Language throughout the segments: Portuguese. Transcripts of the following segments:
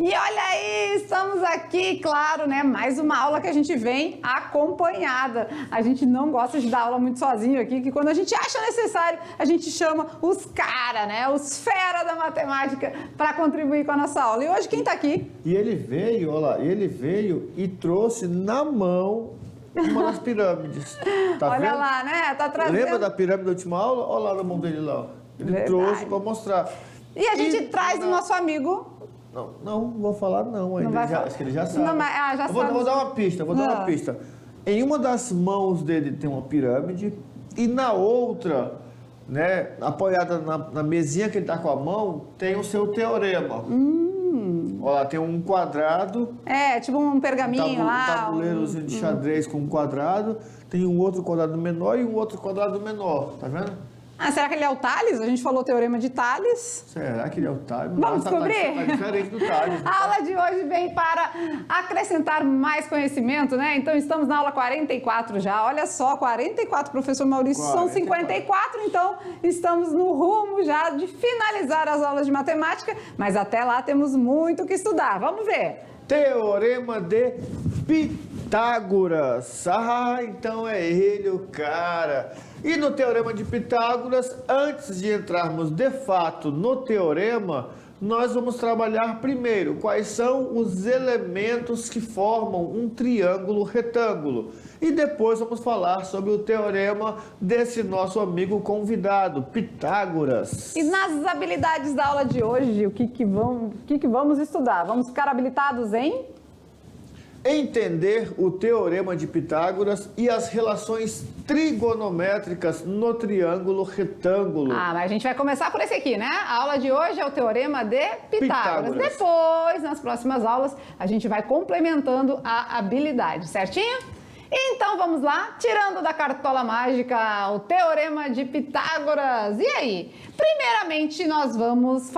E olha aí, estamos aqui, claro, né? Mais uma aula que a gente vem acompanhada. A gente não gosta de dar aula muito sozinho aqui, que quando a gente acha necessário, a gente chama os cara, né? Os fera da matemática para contribuir com a nossa aula. E hoje quem tá aqui? E ele veio, olha lá, ele veio e trouxe na mão uma das pirâmides. Tá Olha vendo? lá, né? Tá trazendo... Lembra da pirâmide da última aula? Olha lá na mão dele lá. Ó. Ele Verdade. trouxe para mostrar. E a gente traz o nosso amigo... Não vou falar não ainda. Acho que ele já sabe. Não, mas, já sabe. Vou dar uma pista, dar uma pista. Em uma das mãos dele tem uma pirâmide e na outra, né, apoiada na mesinha que ele está com a mão, tem o seu teorema. Olha lá, tem um quadrado. É, tipo um pergaminho lá. Um tabuleirozinho de xadrez com um quadrado. Tem um outro quadrado menor e um outro quadrado menor. Tá vendo? Ah, será que ele é o Tales? A gente falou o teorema de Tales. Será que ele é o Tales? Vamos descobrir? Tá diferente do Tales. A aula de hoje vem para acrescentar mais conhecimento, né? Então estamos na aula 44 já. Olha só, 44, professor Maurício, 44. são 54, então estamos no rumo já de finalizar as aulas de matemática, mas até lá temos muito o que estudar. Vamos ver. Teorema de Pitágoras. Ah, então é ele o cara. E no Teorema de Pitágoras, antes de entrarmos de fato no teorema, nós vamos trabalhar primeiro quais são os elementos que formam um triângulo retângulo. E depois vamos falar sobre o teorema desse nosso amigo convidado, Pitágoras. E nas habilidades da aula de hoje, o que vamos estudar? Vamos ficar habilitados em... Entender o Teorema de Pitágoras e as relações trigonométricas no triângulo retângulo. Ah, mas a gente vai começar por esse aqui, né? A aula de hoje é o Teorema de Pitágoras. Depois, nas próximas aulas, a gente vai complementando a habilidade, certinho? Então vamos lá, tirando da cartola mágica o Teorema de Pitágoras. E aí? Primeiramente nós vamos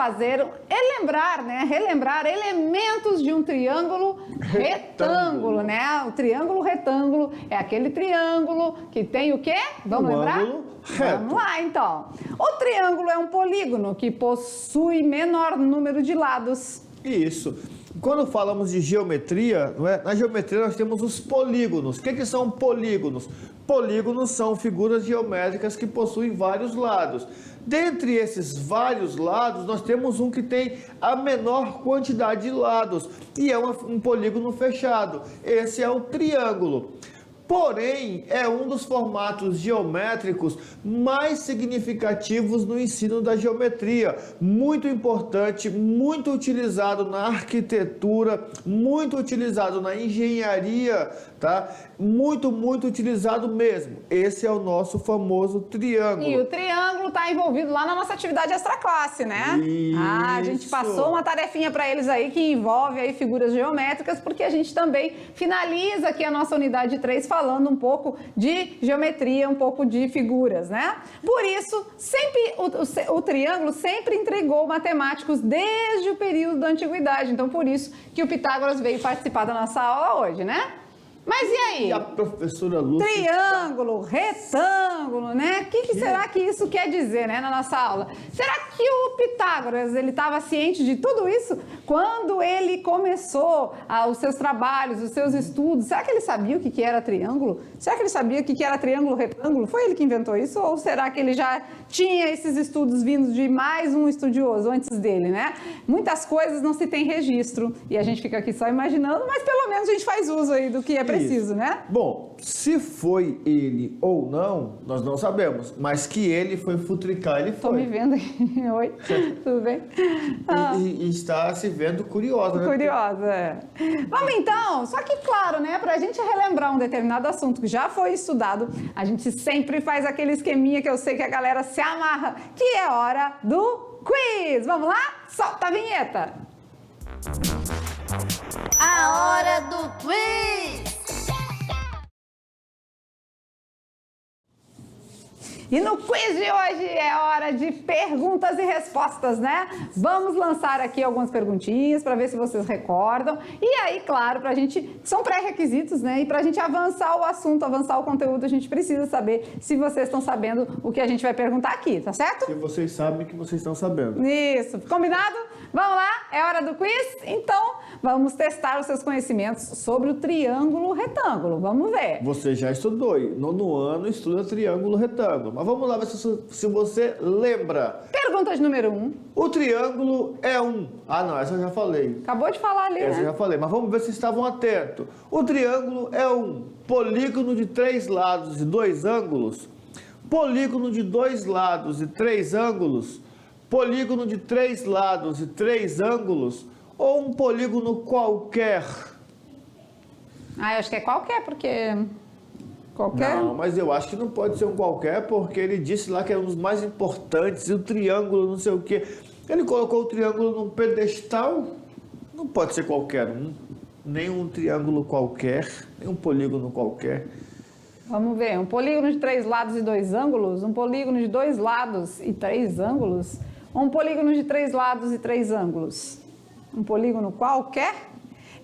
relembrar elementos de um triângulo retângulo, né? O triângulo retângulo é aquele triângulo que tem o quê? Vamos lembrar? Ângulo reto. Vamos lá então. O triângulo é um polígono que possui menor número de lados. Isso. Quando falamos de geometria, não é? Na geometria nós temos os polígonos. O que são polígonos? Polígonos são figuras geométricas que possuem vários lados. Dentre esses vários lados, nós temos um que tem a menor quantidade de lados e é um polígono fechado. Esse é o triângulo. Porém, é um dos formatos geométricos mais significativos no ensino da geometria. Muito importante, muito utilizado na arquitetura, muito utilizado na engenharia, tá? Muito utilizado mesmo. Esse é o nosso famoso triângulo. E o triângulo está envolvido lá na nossa atividade extraclasse, né? Isso. Ah, a gente passou uma tarefinha para eles aí que envolve aí figuras geométricas, porque a gente também finaliza aqui a nossa unidade 3 falando um pouco de geometria, um pouco de figuras, né? Por isso, sempre o triângulo sempre intrigou matemáticos desde o período da antiguidade. Então, por isso que o Pitágoras veio participar da nossa aula hoje, né? Mas e aí? E a professora Lúcia... Triângulo, retângulo, né? O que será que isso quer dizer, né, na nossa aula? Será que o Pitágoras, ele estava ciente de tudo isso quando ele começou os seus trabalhos, os seus estudos? Será que ele sabia o que era triângulo? Será que ele sabia o que era triângulo, retângulo? Foi ele que inventou isso? Ou será que ele já tinha esses estudos vindos de mais um estudioso antes dele, né? Muitas coisas não se tem registro e a gente fica aqui só imaginando, mas pelo menos a gente faz uso aí do que é preciso, né? Bom, se foi ele ou não, nós não sabemos, mas que ele foi futricar, ele foi. Tô me vendo aqui. Oi, tudo bem? E está se vendo curiosa, né? Curiosa, é. Vamos então, só que claro, né, pra gente relembrar um determinado assunto que já foi estudado, a gente sempre faz aquele esqueminha que eu sei que a galera se amarra, que é hora do quiz. Vamos lá? Solta a vinheta! A hora do quiz! E no quiz de hoje é hora de perguntas e respostas, né? Vamos lançar aqui algumas perguntinhas para ver se vocês recordam. E aí, claro, pra gente, são pré-requisitos, né? E pra gente avançar o assunto, avançar o conteúdo, a gente precisa saber se vocês estão sabendo o que a gente vai perguntar aqui, tá certo? Se vocês sabem que vocês estão sabendo. Isso, combinado? Vamos lá? É hora do quiz? Então, vamos testar os seus conhecimentos sobre o triângulo retângulo. Vamos ver. Você já estudou, e no ano estuda triângulo retângulo. Mas vamos lá ver se você lembra. Pergunta de número 1. O triângulo é um. Ah, não, essa eu já falei. Acabou de falar ali, Essa eu né? já falei, mas vamos ver se estavam atentos. O triângulo é um polígono de 3 lados e 2 ângulos. Polígono de 2 lados e 3 ângulos. Polígono de 3 lados e 3 ângulos. Ou um polígono qualquer. Ah, eu acho que é qualquer, porque... Qualquer? Não, mas eu acho que não pode ser um qualquer, porque ele disse lá que é um dos mais importantes, e o triângulo, não sei o quê. Ele colocou o triângulo num pedestal, não pode ser qualquer um, nem um triângulo qualquer, nem um polígono qualquer. Vamos ver, um polígono de 3 lados e 2 ângulos, um polígono de 2 lados e 3 ângulos, ou um polígono de 3 lados e 3 ângulos? Um polígono qualquer?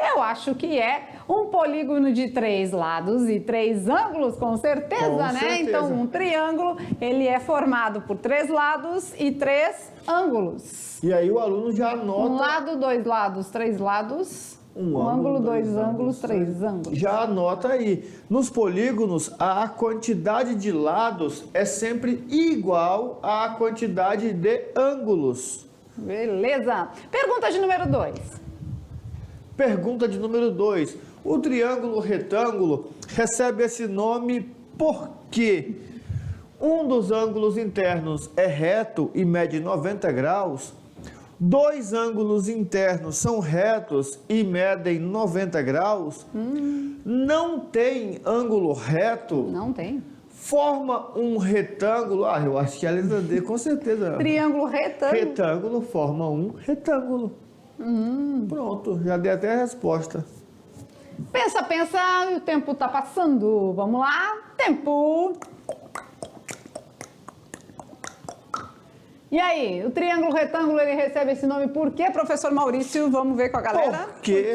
Eu acho que é um polígono de 3 lados e 3 ângulos, com certeza, Com né? certeza. Então, um triângulo, ele é formado por 3 lados e 3 ângulos. E aí o aluno já anota... Um lado, 2 lados, 3 lados. Um ângulo, 2 ângulos, 3 ângulos. Já anota aí. Nos polígonos, a quantidade de lados é sempre igual à quantidade de ângulos. Beleza. Pergunta de número 2. Pergunta de número 2. O triângulo retângulo recebe esse nome porque um dos ângulos internos é reto e mede 90 graus, 2 ângulos internos são retos e medem 90 graus, não tem ângulo reto, Não tem. forma um retângulo. Ah, eu acho que é a letra D, com certeza. Triângulo retângulo. Retângulo forma um retângulo. Pronto, já dei até a resposta. Pensa, pensa, e o tempo tá passando. Vamos lá, tempo. E aí, o triângulo retângulo, ele recebe esse nome por quê, professor Maurício? Vamos ver com a galera. Por quê?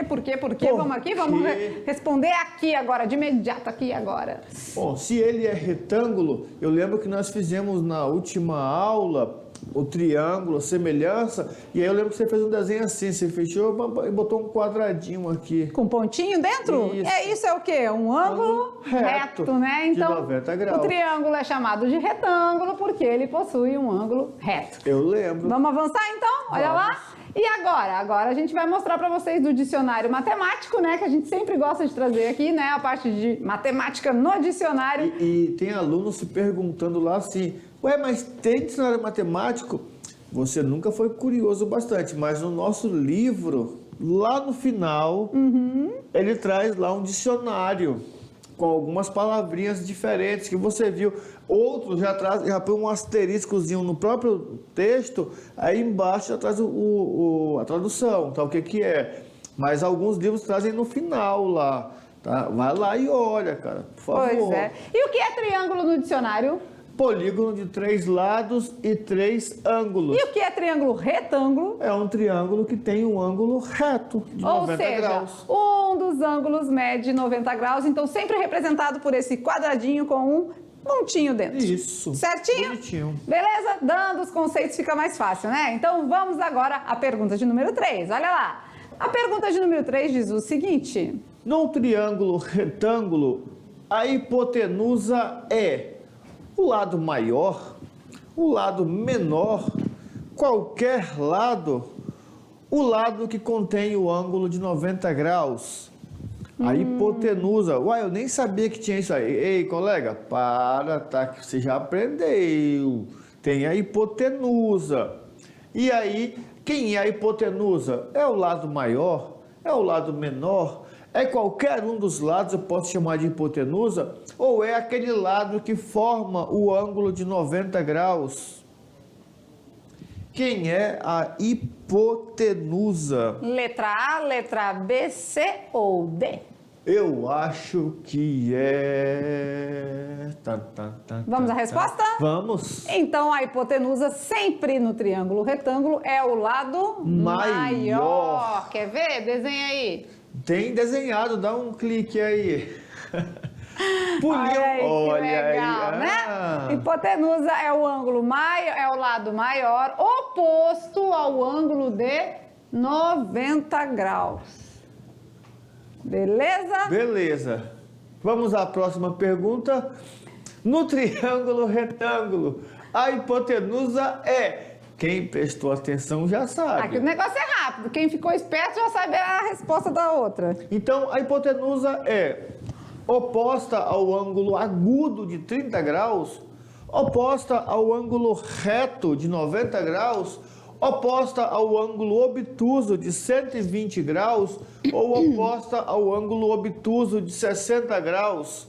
Por quê? Por Vamos aqui, vamos quê? responder aqui agora, de imediato aqui agora. Bom, se ele é retângulo, eu lembro que nós fizemos na última aula o triângulo, a semelhança, e aí eu lembro que você fez um desenho assim, você fechou e botou um quadradinho aqui. Com pontinho dentro? Isso. Isso é o quê? Um ângulo reto, né? de Então, 90 graus. o triângulo é chamado de retângulo porque ele possui um ângulo reto. Eu lembro. Vamos avançar então? Olha lá. E agora? Agora a gente vai mostrar para vocês do dicionário matemático, né? Que a gente sempre gosta de trazer aqui, né? A parte de matemática no dicionário. E tem alunos se perguntando lá assim, ué, mas tem dicionário matemático? Você nunca foi curioso bastante, mas no nosso livro, lá no final, ele traz lá um dicionário com algumas palavrinhas diferentes que você viu. Outros já põe um asteriscozinho no próprio texto, aí embaixo já traz a tradução, tá? O que é. Mas alguns livros trazem no final lá, tá? Vai lá e olha, cara, por favor. Pois é. E o que é triângulo no dicionário? Polígono de 3 lados e 3 ângulos. E o que é triângulo retângulo? É um triângulo que tem um ângulo reto de Ou 90 seja, graus. um dos ângulos mede 90 graus, então sempre representado por esse quadradinho com um pontinho dentro. Isso. Certinho? Bonitinho. Beleza? Dando os conceitos fica mais fácil, né? Então vamos agora à pergunta de número 3. Olha lá. A pergunta de número 3 diz o seguinte: Num triângulo retângulo, a hipotenusa é o lado maior, o lado menor, qualquer lado, o lado que contém o ângulo de 90 graus. A hipotenusa. Uai, eu nem sabia que tinha isso aí. Ei, colega, para, tá? Que você já aprendeu. Tem a hipotenusa. E aí, quem é a hipotenusa? É o lado maior? É o lado menor? É qualquer um dos lados, eu posso chamar de hipotenusa? Ou é aquele lado que forma o ângulo de 90 graus? Quem é a hipotenusa? letra A, letra B, C ou D? Eu acho que é... Vamos à resposta? Vamos. Então, a hipotenusa sempre no triângulo retângulo é o lado maior. Quer ver? Desenha aí. Tem desenhado, dá um clique aí. Olha aí, que legal, aí. né? Hipotenusa é o ângulo maior, é o lado maior, oposto ao ângulo de 90 graus. Beleza? Beleza. Vamos à próxima pergunta. No triângulo retângulo, a hipotenusa é... Quem prestou atenção já sabe. Aqui o negócio é rápido. Quem ficou esperto já sabe a resposta da outra. Então, a hipotenusa é oposta ao ângulo agudo de 30 graus, oposta ao ângulo reto de 90 graus, oposta ao ângulo obtuso de 120 graus ou oposta ao ângulo obtuso de 60 graus.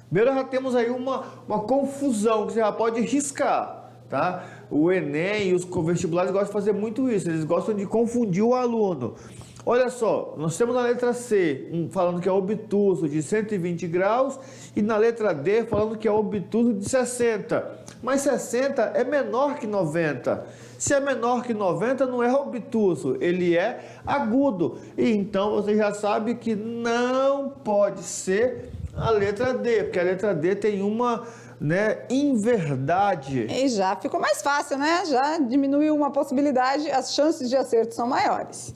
Primeiro, já temos aí uma confusão que você já pode riscar, tá? O Enem e os vestibulares gostam de fazer muito isso, eles gostam de confundir o aluno. Olha só, nós temos na letra C falando que é obtuso de 120 graus e na letra D falando que é obtuso de 60. Mas 60 é menor que 90. Se é menor que 90, não é obtuso, ele é agudo. E então você já sabe que não pode ser a letra D, porque a letra D tem uma inverdade. E já ficou mais fácil, né? Já diminuiu uma possibilidade, as chances de acerto são maiores.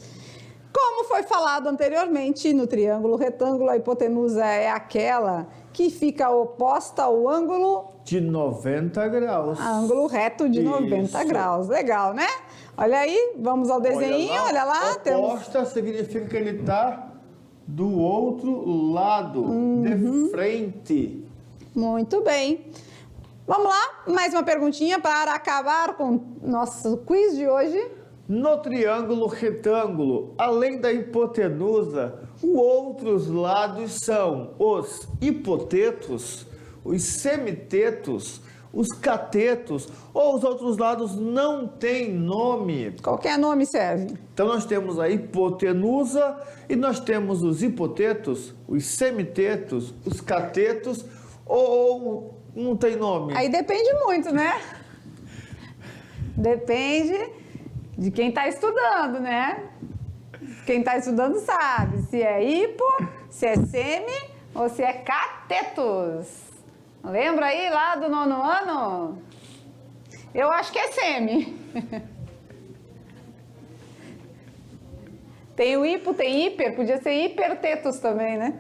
Como foi falado anteriormente, no triângulo retângulo, a hipotenusa é aquela que fica oposta ao ângulo... De 90 graus. Ângulo reto de 90 graus. Legal, né? Olha aí, vamos ao desenho, olha lá. Oposta significa que ele está do outro lado, de frente. Muito bem. Vamos lá, mais uma perguntinha para acabar com nosso quiz de hoje. No triângulo retângulo, além da hipotenusa, os outros lados são os hipotetos, os semitetos, os catetos, ou os outros lados não têm nome. Qualquer nome serve. Então nós temos a hipotenusa e nós temos os hipotetos, os semitetos, os catetos, ou não tem nome? Aí depende muito, né? Depende de quem está estudando, né? Quem está estudando sabe se é hipo, se é semi ou se é catetos. Lembra aí lá do 9º ano? Eu acho que é semi. Tem o hipo, tem hiper, podia ser hipertetos também, né?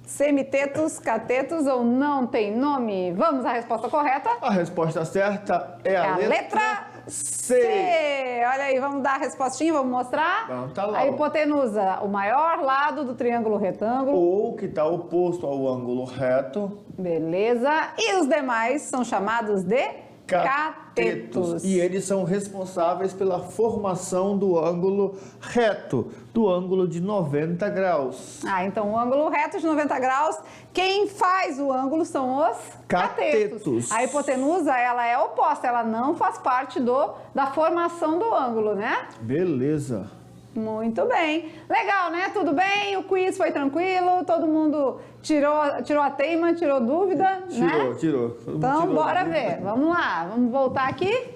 Semitetos, catetos ou não tem nome? Vamos à resposta correta? A resposta certa é a letra C. Olha aí, vamos dar a respostinha, vamos mostrar? Vamos, tá lá. A hipotenusa, o maior lado do triângulo retângulo. Ou que está oposto ao ângulo reto. Beleza. E os demais são chamados de catetos. E eles são responsáveis pela formação do ângulo reto, do ângulo de 90 graus. Então o ângulo reto de 90 graus, quem faz o ângulo são os catetos. A hipotenusa, ela é oposta, ela não faz parte da formação do ângulo, né? Beleza. Muito bem. Legal, né? Tudo bem? O quiz foi tranquilo? Todo mundo tirou a teima, tirou dúvida, né? Tirou. Então, bora ver. Vamos lá. Vamos voltar aqui.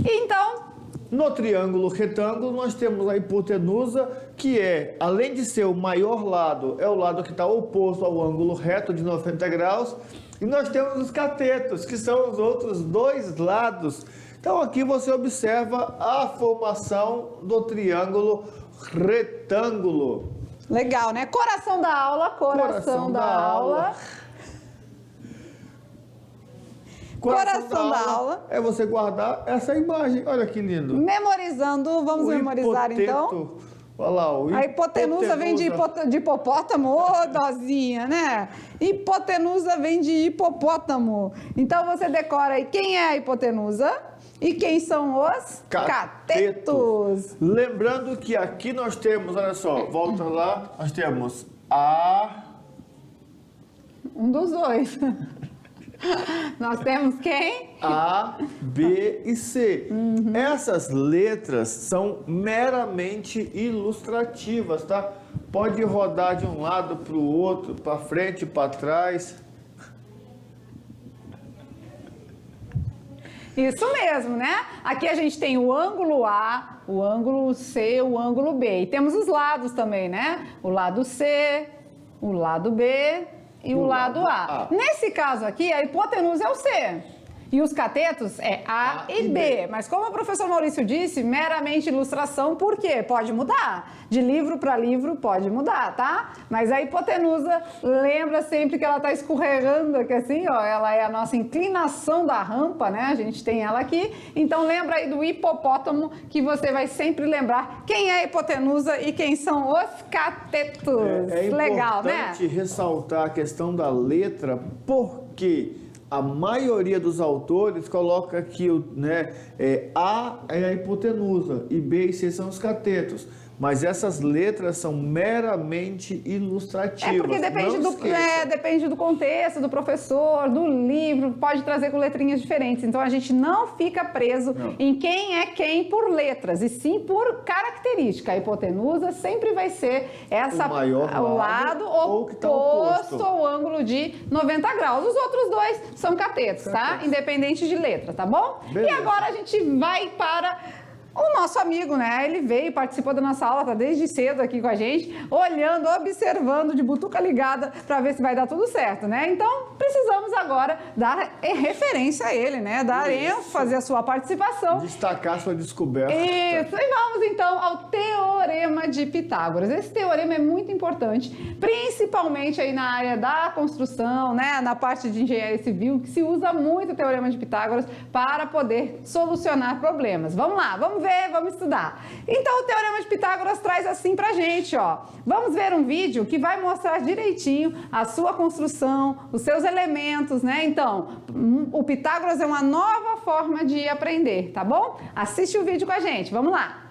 Então... No triângulo retângulo, nós temos a hipotenusa, que é, além de ser o maior lado, é o lado que está oposto ao ângulo reto de 90 graus. E nós temos os catetos, que são os outros dois lados. Então aqui você observa a formação do triângulo retângulo. Legal, né? Coração da aula, coração da aula. Coração da aula. É você guardar essa imagem. Olha que lindo. Memorizando, vamos memorizar então. Olha lá, a hipotenusa vem de hipopótamo, ô dozinha, né? Hipotenusa vem de hipopótamo. Então você decora aí quem é a hipotenusa e quem são os catetos. Lembrando que aqui nós temos, olha só, volta lá, nós temos a... Um dos dois. Nós temos quem? A, B e C. Essas letras são meramente ilustrativas, tá? Pode rodar de um lado para o outro, para frente, para trás. Isso mesmo, né? Aqui a gente tem o ângulo A, o ângulo C, o ângulo B. E temos os lados também, né? O lado C, o lado B e o lado A. Nesse caso aqui, a hipotenusa é o C. E os catetos é A e B. Mas como o professor Maurício disse, meramente ilustração, por quê? Pode mudar. De livro para livro pode mudar, tá? Mas a hipotenusa, lembra sempre que ela está escorregando aqui assim, ó. Ela é a nossa inclinação da rampa, né? A gente tem ela aqui. Então lembra aí do hipopótamo, que você vai sempre lembrar quem é a hipotenusa e quem são os catetos. Legal, né? É importante ressaltar a questão da letra, porque a maioria dos autores coloca que A é a hipotenusa e B e C são os catetos. Mas essas letras são meramente ilustrativas. É porque depende do contexto, do professor, do livro, pode trazer com letrinhas diferentes. Então a gente não fica preso em quem é quem por letras, e sim por característica. A hipotenusa sempre vai ser o lado oposto ao ângulo de 90 graus. Os outros dois são catetos, tá? Independente de letra, tá bom? Beleza. E agora a gente vai para o nosso amigo, né? Ele veio, participou da nossa aula, tá desde cedo aqui com a gente, olhando, observando, de butuca ligada, para ver se vai dar tudo certo, né? Então, precisamos agora dar referência a ele, né? Dar ênfase à sua participação. Destacar sua descoberta. Isso, e vamos então ao Teorema de Pitágoras. Esse teorema é muito importante, principalmente aí na área da construção, né? Na parte de engenharia civil, que se usa muito o Teorema de Pitágoras para poder solucionar problemas. Vamos lá, vamos estudar. Então, o Teorema de Pitágoras traz assim pra gente, ó. Vamos ver um vídeo que vai mostrar direitinho a sua construção, os seus elementos, né? Então, o Pitágoras é uma nova forma de aprender, tá bom? Assiste o vídeo com a gente, vamos lá.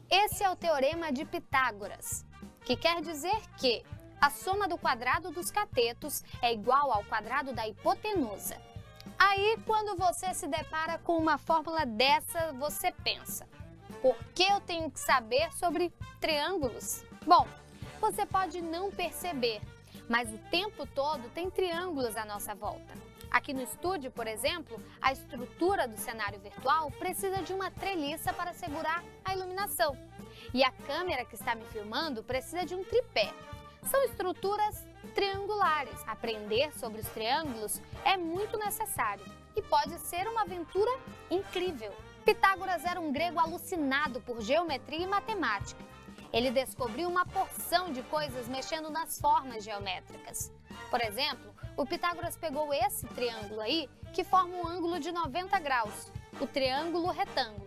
Esse é o Teorema de Pitágoras, que quer dizer que a soma do quadrado dos catetos é igual ao quadrado da hipotenusa. Aí, quando você se depara com uma fórmula dessa, você pensa: por que eu tenho que saber sobre triângulos? Bom, você pode não perceber, mas o tempo todo tem triângulos à nossa volta. Aqui no estúdio, por exemplo, a estrutura do cenário virtual precisa de uma treliça para segurar a iluminação. E a câmera que está me filmando precisa de um tripé. São estruturas triangulares. Aprender sobre os triângulos é muito necessário e pode ser uma aventura incrível. Pitágoras era um grego alucinado por geometria e matemática. Ele descobriu uma porção de coisas mexendo nas formas geométricas. Por exemplo, o Pitágoras pegou esse triângulo aí, que forma um ângulo de 90 graus, o triângulo retângulo.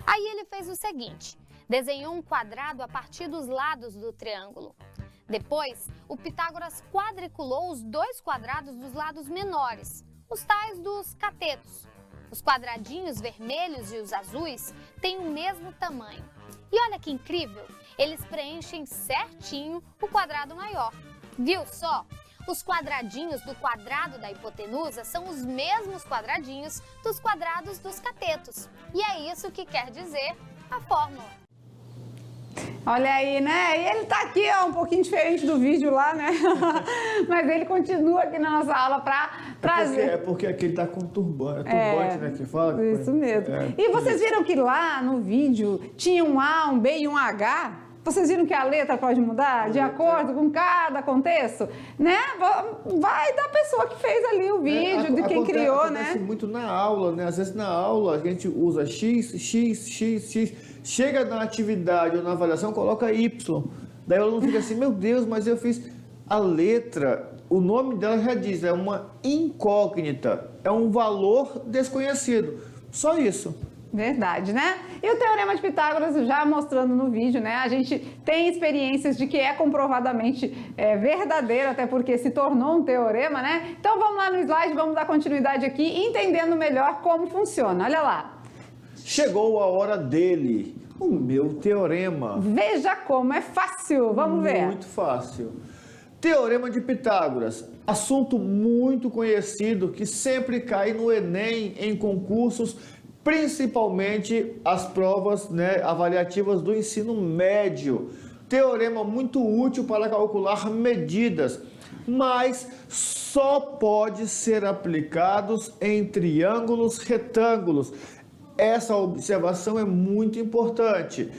Aí ele fez o seguinte: desenhou um quadrado a partir dos lados do triângulo. Depois, o Pitágoras quadriculou os dois quadrados dos lados menores, os tais dos catetos. Os quadradinhos vermelhos e os azuis têm o mesmo tamanho. E olha que incrível, eles preenchem certinho o quadrado maior. Viu só? Os quadradinhos do quadrado da hipotenusa são os mesmos quadradinhos dos quadrados dos catetos. E é isso que quer dizer a fórmula. Olha aí, né? E ele tá aqui, ó, um pouquinho diferente do vídeo lá, né? Mas ele continua aqui na nossa aula para trazer. É porque aqui ele tá com turbante, né? Que fala. Isso mesmo. E vocês viram que lá no vídeo tinha um A, um B e um H? Vocês viram que a letra pode mudar de acordo com cada contexto, né? Vai da pessoa que fez ali o vídeo, de quem criou, né? Acontece muito na aula, né? Às vezes na aula a gente usa X, X, X, X. Chega na atividade ou na avaliação, coloca Y. Daí o aluno fica assim: meu Deus, mas eu fiz a letra. O nome dela já diz, é uma incógnita. É um valor desconhecido. Só isso. Verdade, né? E o Teorema de Pitágoras, já mostrando no vídeo, né? A gente tem experiências de que é comprovadamente verdadeiro, até porque se tornou um teorema, né? Então vamos lá no slide, vamos dar continuidade aqui, entendendo melhor como funciona. Olha lá. Chegou a hora dele, o meu teorema. Veja como é fácil, vamos ver. Muito fácil. Teorema de Pitágoras, assunto muito conhecido que sempre cai no Enem em concursos, principalmente as provas, né, avaliativas do ensino médio. Teorema muito útil para calcular medidas, mas só pode ser aplicados em triângulos retângulos. Essa observação é muito importante.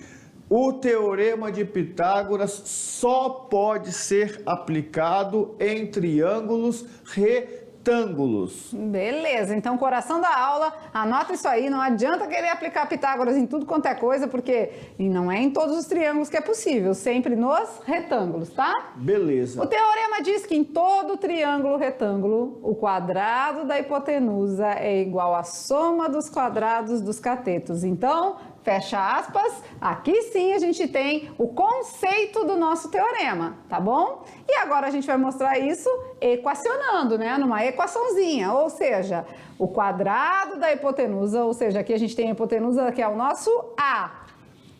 O Teorema de Pitágoras só pode ser aplicado em triângulos retângulos. Beleza, então coração da aula, anota isso aí, não adianta querer aplicar Pitágoras em tudo quanto é coisa, porque não é em todos os triângulos que é possível, sempre nos retângulos, tá? Beleza. O teorema diz que em todo triângulo retângulo, o quadrado da hipotenusa é igual à soma dos quadrados dos catetos. Então, fecha aspas, aqui sim a gente tem o conceito do nosso teorema, tá bom? E agora a gente vai mostrar isso equacionando, né? Numa equaçãozinha, ou seja, o quadrado da hipotenusa, ou seja, aqui a gente tem a hipotenusa que é o nosso A,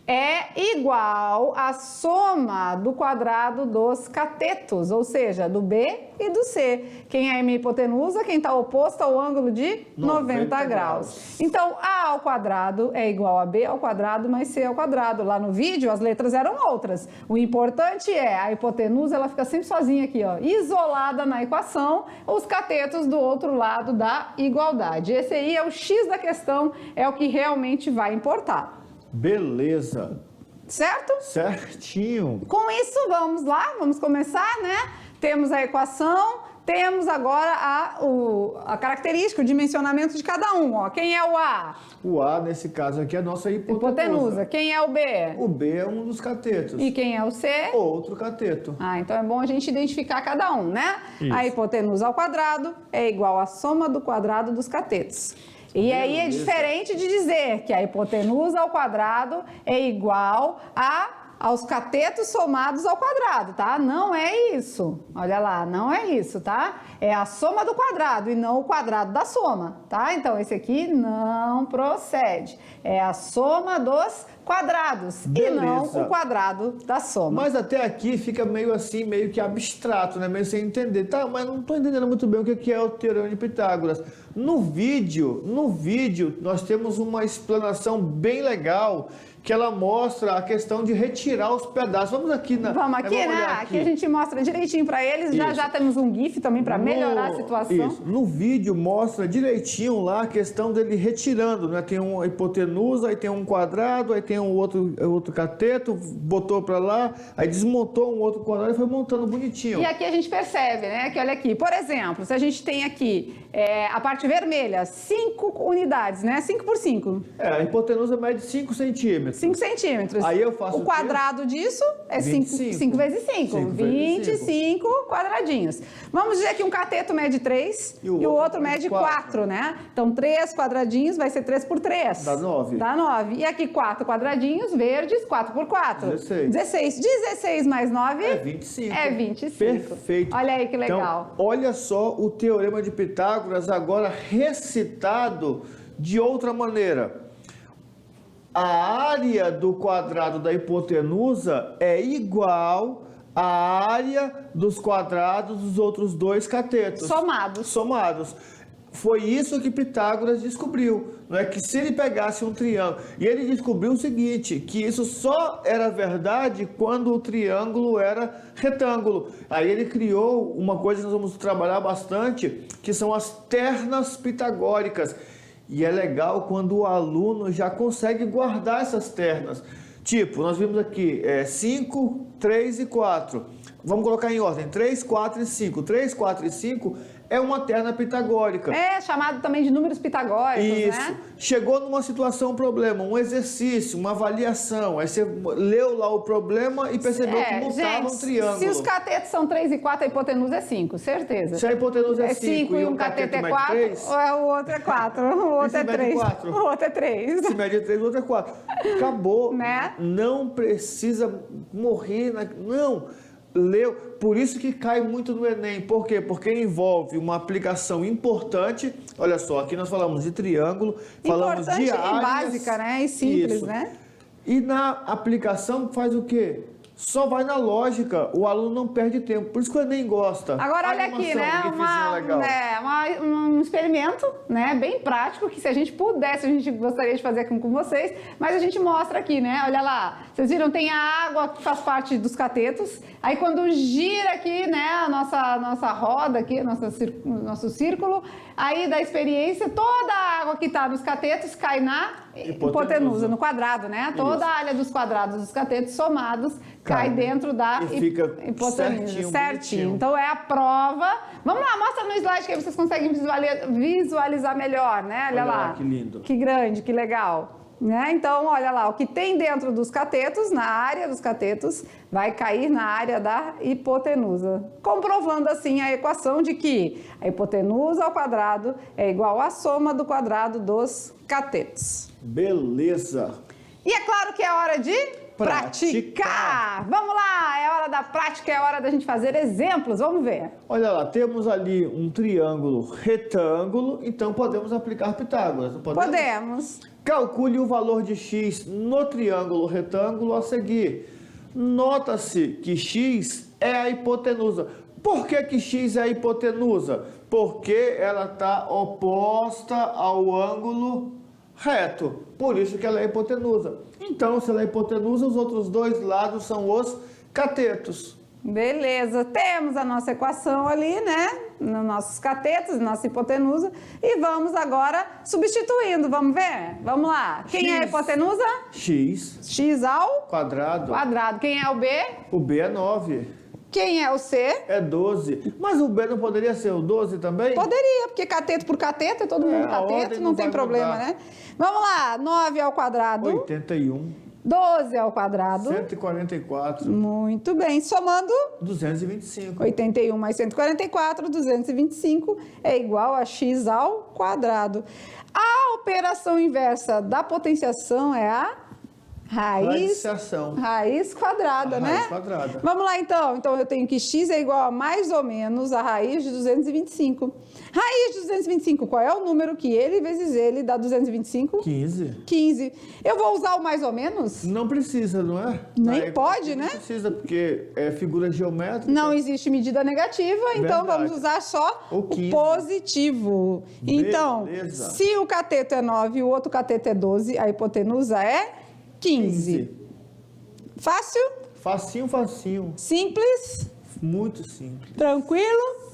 é igual à soma do quadrado dos catetos, ou seja, do B e do C. Quem é a minha hipotenusa? Quem está oposto ao ângulo de 90 graus. Então, A ao quadrado é igual a B ao quadrado mais C ao quadrado. Lá no vídeo, as letras eram outras. O importante é, a hipotenusa, ela fica sempre sozinha aqui, ó, isolada na equação, os catetos do outro lado da igualdade. Esse aí é o X da questão, é o que realmente vai importar. Beleza. Certo? Certinho. Com isso, vamos lá, vamos começar, né? Temos a equação, temos agora a característica, o dimensionamento de cada um, ó. Quem é o A? O A, nesse caso aqui, é a nossa hipotenusa. Quem é o B? O B é um dos catetos. E quem é o C? Outro cateto. Ah, então é bom a gente identificar cada um, né? Isso. A hipotenusa ao quadrado é igual à soma do quadrado dos catetos. E aí é diferente de dizer que a hipotenusa ao quadrado é igual aos catetos somados ao quadrado, tá? Não é isso. Olha lá, não é isso, tá? É a soma do quadrado e não o quadrado da soma, tá? Então esse aqui não procede. É a soma dos quadrados. Beleza. E não o quadrado da soma. Mas até aqui fica meio assim, meio que abstrato, né? Meio sem entender. Tá, mas não estou entendendo muito bem o que é o Teorema de Pitágoras. No vídeo, nós temos uma explanação bem legal que ela mostra a questão de retirar os pedaços. Vamos aqui, Vamos aqui, né? Aqui a gente mostra direitinho para eles. Isso. Já temos um GIF também para melhorar a situação. Isso. No vídeo mostra direitinho lá a questão dele retirando, né? Tem uma hipotenusa, aí tem um quadrado, aí tem um outro cateto, botou para lá, aí desmontou um outro quadrado e foi montando bonitinho. E aqui a gente percebe, né? Que olha aqui, por exemplo, se a gente tem aqui a parte vermelha, 5 unidades, né? 5 por 5. A hipotenusa mede 5 centímetros. 5 centímetros. Aí eu faço o quadrado disso é 5 vezes 5. 25 quadradinhos. Vamos dizer que um cateto mede 3 e o outro mede 4, né? Então, 3 quadradinhos vai ser 3 por 3. Dá 9. Dá 9. E aqui 4 quadradinhos verdes, 4 por 4. 16. 16 mais 9 é 25. É 25. Perfeito. Olha aí que legal. Então, olha só o Teorema de Pitágoras agora recitado de outra maneira. A área do quadrado da hipotenusa é igual à área dos quadrados dos outros dois catetos. Somados. Foi isso que Pitágoras descobriu, não é? Que se ele pegasse um triângulo, e ele descobriu o seguinte, que isso só era verdade quando o triângulo era retângulo. Aí ele criou uma coisa que nós vamos trabalhar bastante, que são as ternas pitagóricas. E é legal quando o aluno já consegue guardar essas ternas. Tipo, nós vimos aqui 5, 3 e 4. Vamos colocar em ordem, 3, 4 e 5. 3, 4 e 5 é uma terna pitagórica. É chamado também de números pitagóricos, isso. Né? Chegou numa situação, um problema, um exercício, uma avaliação. Aí você leu lá o problema e percebeu que montava um triângulo. Se os catetos são 3 e 4, a hipotenusa é 5, certeza. Se a hipotenusa é 5 e um cateto é 4, o outro é 4, o outro é 3. O outro é 3. Se mede 3, o outro é 4. Acabou. Né? Não precisa morrer. Não. Leu. Por isso que cai muito no Enem. Por quê? Porque envolve uma aplicação importante. Olha só, aqui nós falamos de triângulo, falamos de áreas. E básica, né? E simples, isso. né? E na aplicação faz o quê? Só vai na lógica, o aluno não perde tempo, por isso que o Enem gosta. Agora olha aqui, né? Um experimento, né? Bem prático, que se a gente pudesse, a gente gostaria de fazer com vocês, mas a gente mostra aqui, né? Olha lá, vocês viram, tem a água que faz parte dos catetos, aí quando gira aqui, né, a nossa roda aqui, nosso círculo, aí da experiência, toda a água que está nos catetos cai na hipotenusa, no quadrado, né? Toda a área dos quadrados dos catetos somados cai dentro da hipotenusa. Certinho. Então é a prova. Vamos lá, mostra no slide que aí vocês conseguem visualizar melhor, né? Olha lá. Que lindo. Que grande, que legal. Né? Então, olha lá, o que tem dentro dos catetos, na área dos catetos, vai cair na área da hipotenusa. Comprovando assim a equação de que a hipotenusa ao quadrado é igual à soma do quadrado dos catetos. Beleza. E é claro que é hora de praticar. Vamos lá, é hora da prática, é hora da gente fazer exemplos. Vamos ver. Olha lá, temos ali um triângulo retângulo, então podemos aplicar Pitágoras, não podemos? Podemos. Calcule o valor de x no triângulo retângulo a seguir. Nota-se que x é a hipotenusa. Por que x é a hipotenusa? Porque ela está oposta ao ângulo reto. Por isso que ela é hipotenusa. Então, se ela é hipotenusa, os outros dois lados são os catetos. Beleza, temos a nossa equação ali, né? Nos nossos catetos, nossa hipotenusa. E vamos agora substituindo, vamos ver? Vamos lá. Quem é a hipotenusa? X ao quadrado. Quem é o B? O B é 9. Quem é o C? É 12. Mas o B não poderia ser o 12 também? Poderia, porque cateto por cateto, é todo mundo cateto, não tem problema, né? Vamos lá, 9 ao quadrado. 81. 12 ao quadrado. 144. Muito bem. Somando? 225. 81 mais 144, 225, é igual a x ao quadrado. A operação inversa da potenciação é a raiz quadrada, né? Raiz quadrada. Vamos lá, então. Então, eu tenho que x é igual a mais ou menos a raiz de 225. Raiz de 225, qual é o número que ele vezes ele dá 225? 15. 15. Eu vou usar o mais ou menos? Não precisa, não é? Nem pode, né? Não precisa, porque é figura geométrica. Não existe medida negativa, então vamos usar só o positivo. Então, se o cateto é 9 e o outro cateto é 12, a hipotenusa é 15. Fácil? Facinho. Simples? Muito simples. Tranquilo?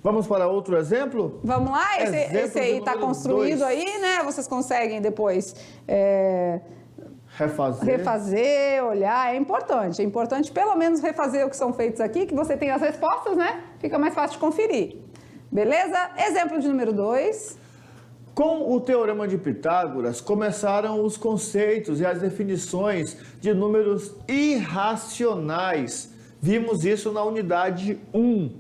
Vamos para outro exemplo? Vamos lá? Esse aí está construído 2. aí, né? Vocês conseguem depois refazer, olhar. É importante pelo menos refazer o que são feitos aqui, que você tem as respostas, né? Fica mais fácil de conferir. Beleza? Exemplo de número 2. Com o Teorema de Pitágoras, começaram os conceitos e as definições de números irracionais. Vimos isso na unidade 1.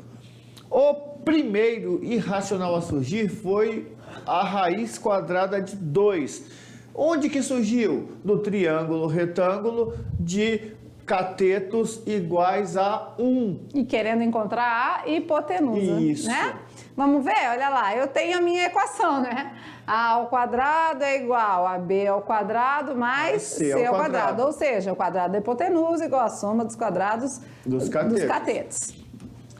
O primeiro irracional a surgir foi a raiz quadrada de 2. Onde que surgiu? No triângulo retângulo de catetos iguais a 1. E querendo encontrar a hipotenusa, isso, né? Vamos ver? Olha lá, eu tenho a minha equação, né? A ao quadrado é igual a B ao quadrado mais C ao quadrado. Ou seja, o quadrado da hipotenusa igual a soma dos quadrados dos catetos.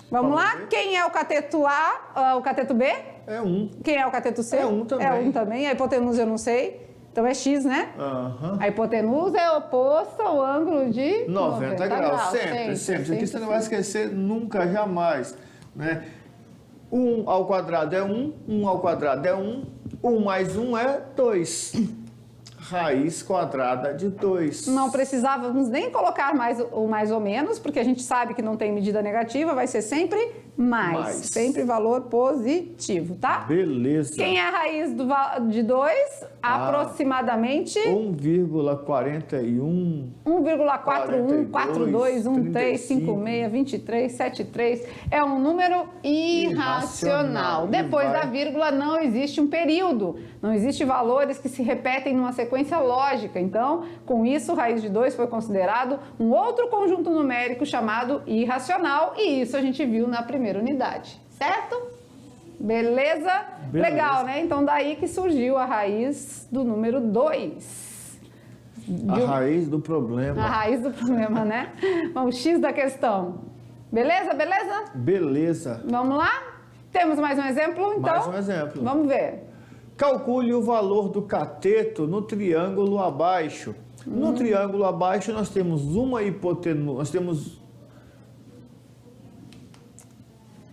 Vamos lá? Ver. Quem é o cateto A? O cateto B? É 1. Quem é o cateto C? É 1 também. É 1 também. A hipotenusa eu não sei. Então é X, né? Uhum. A hipotenusa é oposta ao ângulo de 90 graus. Sempre. Isso aqui você não vai esquecer nunca, jamais. Né? 1 ao quadrado é 1, 1 ao quadrado é 1, 1 mais 1 é 2. Raiz quadrada de 2. Não precisávamos nem colocar o mais ou menos, porque a gente sabe que não tem medida negativa, vai ser sempre mais. Sempre valor positivo, tá? Beleza. Quem é a raiz de 2? Aproximadamente 1,41. 1,41, 42, 13, 56, 23, 73. É um número irracional. Depois da vírgula não existe um período. Não existe valores que se repetem numa sequência lógica. Então, com isso, raiz de 2 foi considerado um outro conjunto numérico chamado irracional. E isso a gente viu na primeira unidade. Certo? Beleza? Legal, né? Então, daí que surgiu a raiz do número 2. A raiz do A problema. raiz do problema, né? Vamos, X da questão. Beleza, beleza? Beleza. Vamos lá? Temos mais um exemplo, então? Mais um exemplo. Vamos ver. Calcule o valor do cateto no triângulo abaixo. No triângulo abaixo nós temos uma hipotenusa,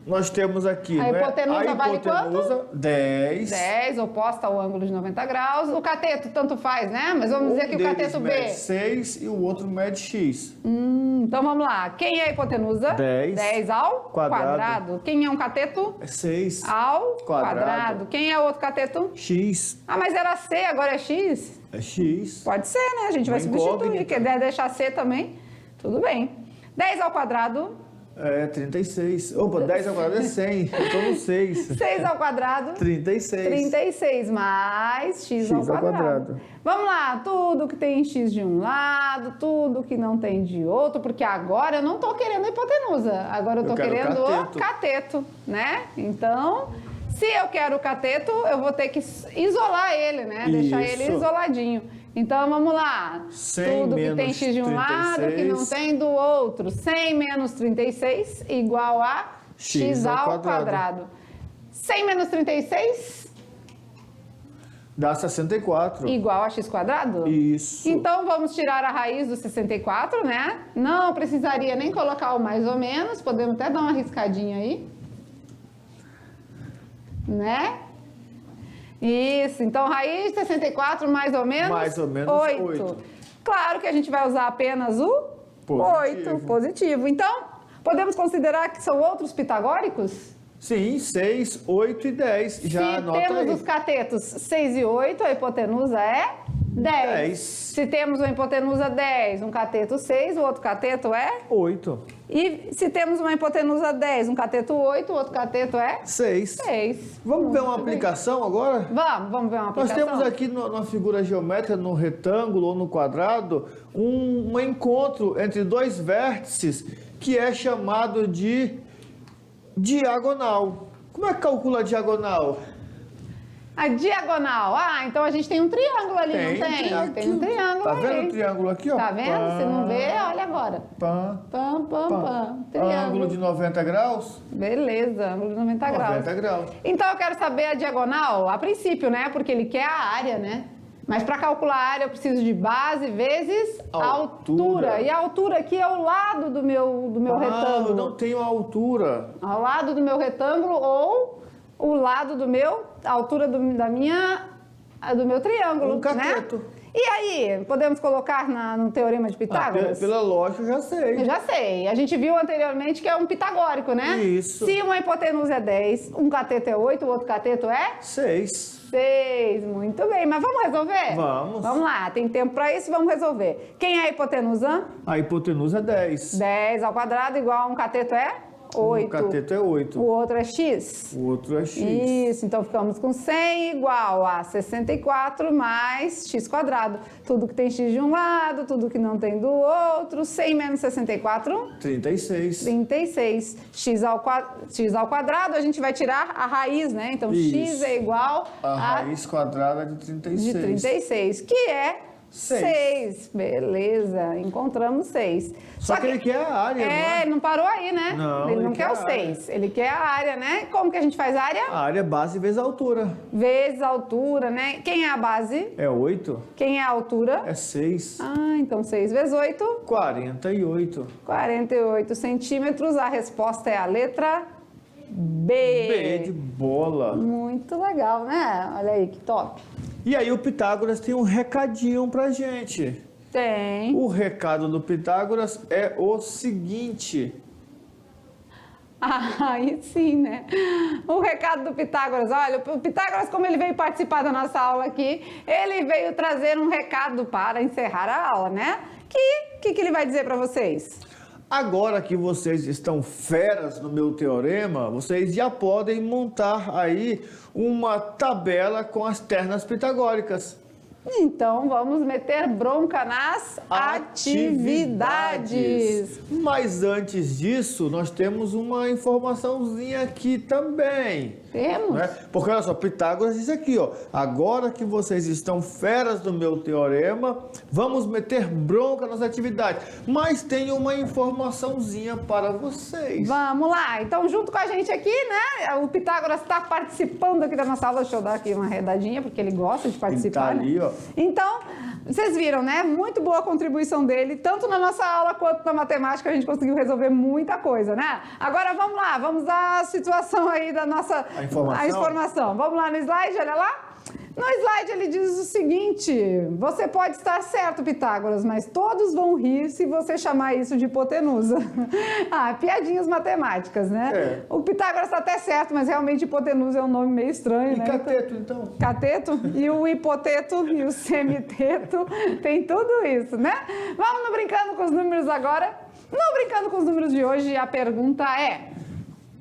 nós temos aqui, A não é? hipotenusa vale quanto? 10. 10, oposta ao ângulo de 90 graus. O cateto tanto faz, né? Mas vamos dizer que o deles cateto B... mede 6 e o outro mede x. Então vamos lá. Quem é a hipotenusa? 10. 10 ao Quadrado. Quem é um cateto? É 6. Ao Quadrado. Quem é outro cateto? X. Ah, mas era C, agora é X? É x. Pode ser, né? A gente vai Uma substituir. incógnita. Quer deixar C também? Tudo bem. 10 ao quadrado. É 36. Opa, 10 ao quadrado é 100. Eu tô no 6. 6 ao quadrado. 36. 36 mais x ao quadrado. Vamos lá, tudo que tem x de um lado, tudo que não tem de outro, porque agora eu não estou querendo a hipotenusa, agora eu estou quero querendo cateto. o cateto, né? Então, se eu quero o cateto, eu vou ter que isolar ele, né? Deixar ele Isso. isoladinho. Então, vamos lá. 100 Tudo que tem menos x de um lado, que 36. não tem do outro. 100 menos 36 igual a x ao quadrado. 100 menos 36 Dá 64. igual a x quadrado? Isso. Então, vamos tirar a raiz do 64, né? Não precisaria nem colocar o mais ou menos. Podemos até dar uma riscadinha aí. Né? Isso. Então, raiz de 64 mais ou menos? Mais ou menos 8. 8. Claro que a gente vai usar apenas o Positivo. 8. Positivo. Então, podemos considerar que são outros pitagóricos? Sim, 6, 8 e 10. Já Se anota temos aí. os catetos 6 e 8, a hipotenusa é 10. 10. Se temos uma hipotenusa 10, um cateto 6, o outro cateto é? 8. E se temos uma hipotenusa 10, um cateto 8, o outro cateto é? 6. 6. Vamos ver uma aplicação agora? Vamos ver uma Nós aplicação? temos aqui na figura geométrica, no retângulo ou no quadrado, um encontro entre dois vértices que é chamado de diagonal. Como é que calcula a diagonal? A diagonal. Ah, então a gente tem um triângulo ali, não tem? Tem um triângulo Tá ali. vendo o triângulo aqui, ó? Tá vendo? Se não vê, olha agora. Pã, Pam, pam, pã. pam. Triângulo. Ângulo de 90 graus? Beleza, ângulo de 90 graus. 90 graus. Então eu quero saber a diagonal, a princípio, né? Porque ele quer a área, né? Mas para calcular a área eu preciso de base vezes altura. E a altura aqui é o lado do meu retângulo. Eu não tenho a altura. Ao lado do meu retângulo ou o lado do meu, a altura do meu triângulo, Um cateto. né? E aí, podemos colocar no teorema de Pitágoras? Pela lógica eu já sei. Eu já sei. A gente viu anteriormente que é um pitagórico, né? Isso. Se uma hipotenusa é 10, um cateto é 8, o outro cateto é 6. 6. Muito bem. Mas vamos resolver? Vamos. Vamos lá. Tem tempo para isso, vamos resolver. Quem é a hipotenusa? A hipotenusa é 10. 10 ao quadrado igual a um cateto é 8. O cateto é 8. O outro é x. O outro é x. Isso, então ficamos com 100 igual a 64 mais x quadrado. Tudo que tem x de um lado, tudo que não tem do outro. 100 menos 64, 36. 36. X ao quadrado, a gente vai tirar a raiz, né? Então, x Isso. é igual A raiz quadrada de 36. de 36, que é 6. Beleza, encontramos 6. Só que ele quer a área, não é? Ele não parou aí, né? Não, ele não ele quer quer o a área. 6. Ele quer a área, né? Como que a gente faz a área? A área é base vezes a altura. Vezes a altura, né? Quem é a base? É 8? Quem é a altura? É 6. Ah, então 6 vezes 8, 48. 48 centímetros. A resposta é a letra B. B de bola. Muito legal, né? Olha aí, que top. E aí o Pitágoras tem um recadinho pra gente. Tem. O recado do Pitágoras é o seguinte. Aí sim, né? O recado do Pitágoras, olha, o Pitágoras, como ele veio participar da nossa aula aqui, ele veio trazer um recado para encerrar a aula, né? Que ele vai dizer para vocês? Agora que vocês estão feras no meu teorema, vocês já podem montar aí uma tabela com as ternas pitagóricas. Então, vamos meter bronca nas atividades. Mas antes disso, nós temos uma informaçãozinha aqui também. Temos? Né? Porque olha só, Pitágoras diz aqui, ó, agora que vocês estão feras do meu teorema, vamos meter bronca nas atividades. Mas tem uma informaçãozinha para vocês. Vamos lá. Então, junto com a gente aqui, né? O Pitágoras está participando aqui da nossa aula. Deixa eu dar aqui uma redadinha, porque ele gosta de participar. Ele tá ali, né? ó. Então, vocês viram, né? Muito boa a contribuição dele, tanto na nossa aula quanto na matemática. A gente conseguiu resolver muita coisa, né? Agora, vamos lá. Vamos à situação aí da nossa... A informação. Vamos lá no slide, olha lá. No slide ele diz o seguinte: você pode estar certo, Pitágoras, mas todos vão rir se você chamar isso de hipotenusa. Piadinhas matemáticas, né? É. O Pitágoras está até certo, mas realmente hipotenusa é um nome meio estranho, E né? cateto, então? Cateto e o hipoteto e o semiteto, tem tudo isso, né? Vamos no Brincando com os Números agora. No Brincando com os Números de hoje, a pergunta é: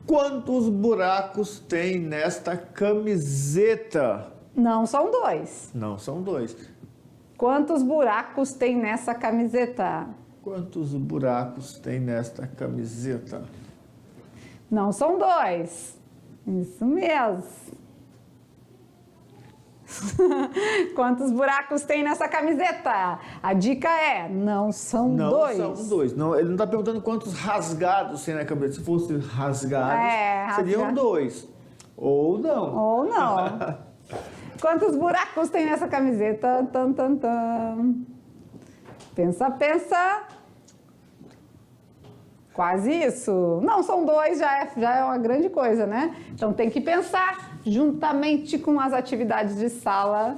quantos buracos tem nesta camiseta? não são 2. Não, são 2. Quantos buracos tem nessa camiseta? Quantos buracos tem nesta camiseta? Não são 2. Isso mesmo. Quantos buracos tem nessa camiseta? A dica é: não são 2. Não são 2. Não, ele não está perguntando quantos rasgados tem na camiseta. Se fosse rasgados, seriam 2. Ou não. Ou não. Quantos buracos tem nessa camiseta? Tan, tan, tan. Pensa, pensa. Quase isso. Não, são 2, já é uma grande coisa, né? Então tem que pensar juntamente com as atividades de sala.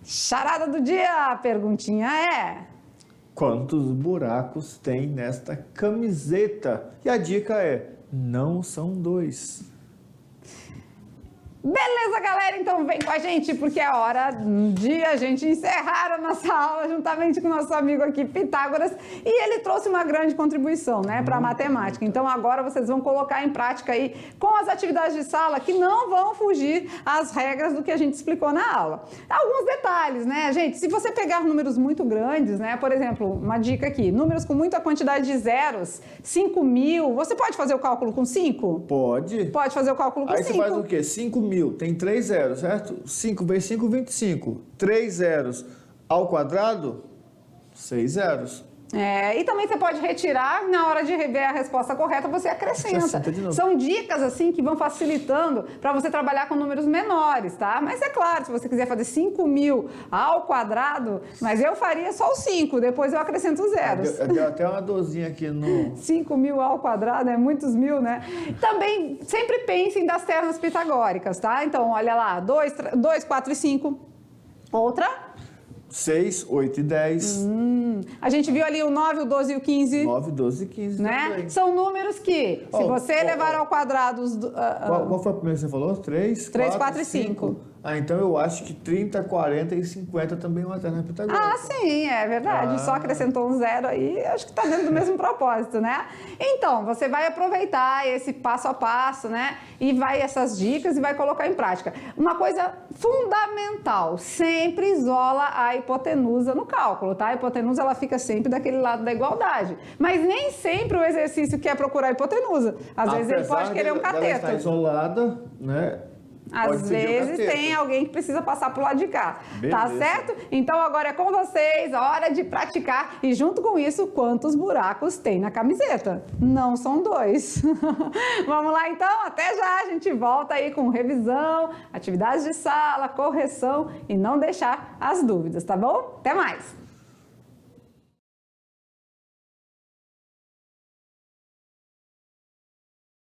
Charada do dia, a perguntinha é: quantos buracos tem nesta camiseta? E a dica é: não são 2. beleza, galera? Então vem com a gente, porque é hora de a gente encerrar a nossa aula juntamente com o nosso amigo aqui, Pitágoras. E ele trouxe uma grande contribuição, né, para a matemática. Então agora vocês vão colocar em prática aí com as atividades de sala, que não vão fugir às regras do que a gente explicou na aula. Alguns detalhes, né, gente? Se você pegar números muito grandes, né, por exemplo, uma dica aqui, números com muita quantidade de zeros, 5.000, você pode fazer o cálculo com 5? Pode. Pode fazer o cálculo com Aí 5. você faz o quê? 5.000, tem 3 zeros, certo? 5 vezes 5, 25. 3 zeros ao quadrado, 6 zeros. E também você pode retirar, na hora de ver a resposta correta, você acrescenta. Acrescenta de novo. São dicas, assim, que vão facilitando para você trabalhar com números menores, tá? Mas é claro, se você quiser fazer 5.000 ao quadrado, mas eu faria só o 5, depois eu acrescento os zeros. Deu até uma dorzinha aqui no... 5.000 ao quadrado, é muitos mil, né? Também sempre pensem das ternas pitagóricas, tá? Então, olha lá, 2, 4 e 5. Outra... 6, 8 e 10. A gente viu ali o 9, o 12 e o 15. 9, 12 e 15 Né? também. São números que, se você levar ao quadrado... Qual foi a primeira que você falou? 3, 4 e 5. Então eu acho que 30, 40 e 50 também é uma terna pitagórica. Sim, é verdade. Só acrescentou um zero aí, acho que está dentro do mesmo propósito, né? Então, você vai aproveitar esse passo a passo, né? E vai essas dicas e vai colocar em prática. Uma coisa fundamental, sempre isola a hipotenusa no cálculo, tá? A hipotenusa, ela fica sempre daquele lado da igualdade. Mas nem sempre o exercício quer procurar a hipotenusa. Às vezes ele pode querer um Ela cateto. está isolada, né? Pode Às pedir o vezes cateto. tem alguém que precisa passar pro lado de cá, tá Beleza. certo? Então agora é com vocês, a hora de praticar e junto com isso, quantos buracos tem na camiseta? Não são 2. Vamos lá então? Até já, a gente volta aí com revisão, atividades de sala, correção e não deixar as dúvidas, tá bom? Até mais!